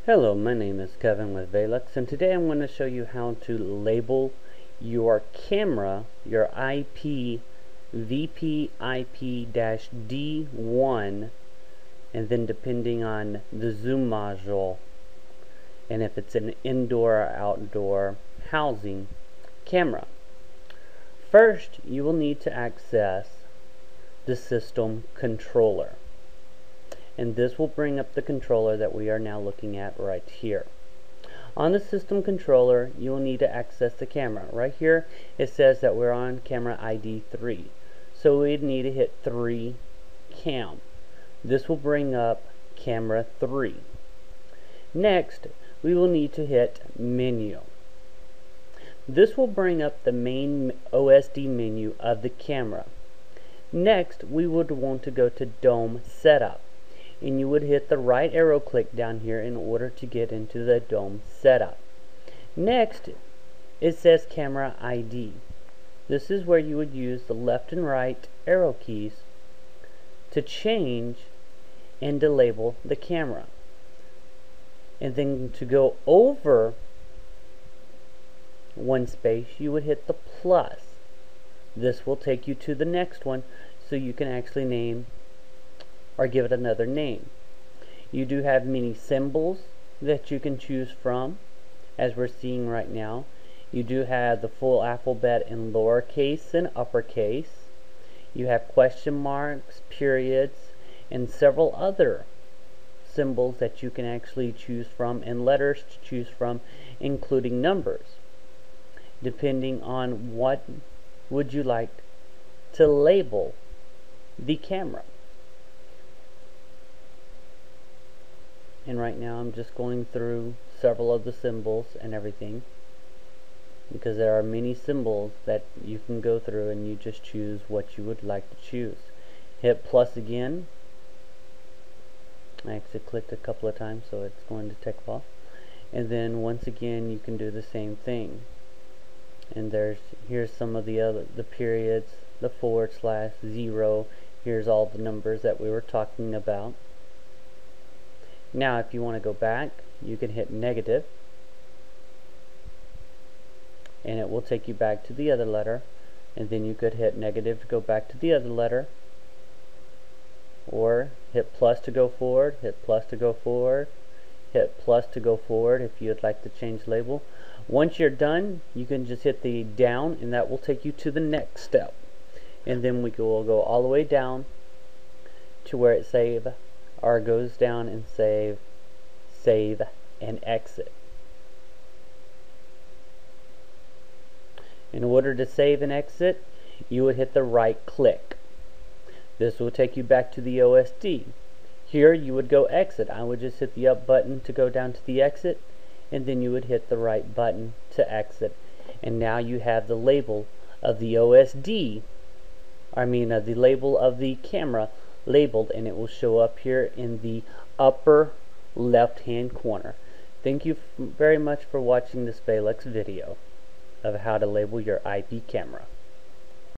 Hello, my name is Kevin with Veilux, and today I'm going to show you how to label your camera, your IP VP IP-D1, and then depending on the zoom module and if it's an indoor or outdoor housing camera. First, you will need to access the system controller. And this will bring up the controller that we are now looking at right here. On the system controller, you will need to access the camera. Right here, it says that we're on camera ID 3. So we'd need to hit 3 cam. This will bring up camera 3. Next, we will need to hit menu. This will bring up the main OSD menu of the camera. Next, we would want to go to dome setup. And you would hit the right arrow click down here in order to get into the dome setup. Next, it says camera ID. This is where you would use the left and right arrow keys to change and to label the camera. And then to go over one space, you would hit the plus. This will take you to the next one so you can actually name or give it another name. You do have many symbols that you can choose from, as we're seeing right now. You do have the full alphabet in lowercase and uppercase. You have question marks, periods, and several other symbols that you can actually choose from, and letters to choose from, including numbers, depending on what would you like to label the camera. And right now I'm just going through several of the symbols and everything, because there are many symbols that you can go through and you just choose what you would like to choose. Hit plus again. I actually clicked a couple of times, so it's going to take off. And then once again you can do the same thing. And here's some of the periods, the /0. Here's all the numbers that we were talking about. Now if you want to go back, you can hit negative, and it will take you back to the other letter, and then you could hit negative to go back to the other letter, or hit plus to go forward, hit plus to go forward, hit plus to go forward if you'd like to change label. Once you're done, you can just hit the down, and that will take you to the next step. And then we will go all the way down to where it save, or goes down and save, and exit. In order to save and exit, you would hit the right click. This will take you back to the OSD. Here you would go exit. I would just hit the up button to go down to the exit, and then you would hit the right button to exit. And now you have the label of the OSD, the label of the camera labeled, and it will show up here in the upper left hand corner. Thank you very much for watching this Veilux video of how to label your IP camera.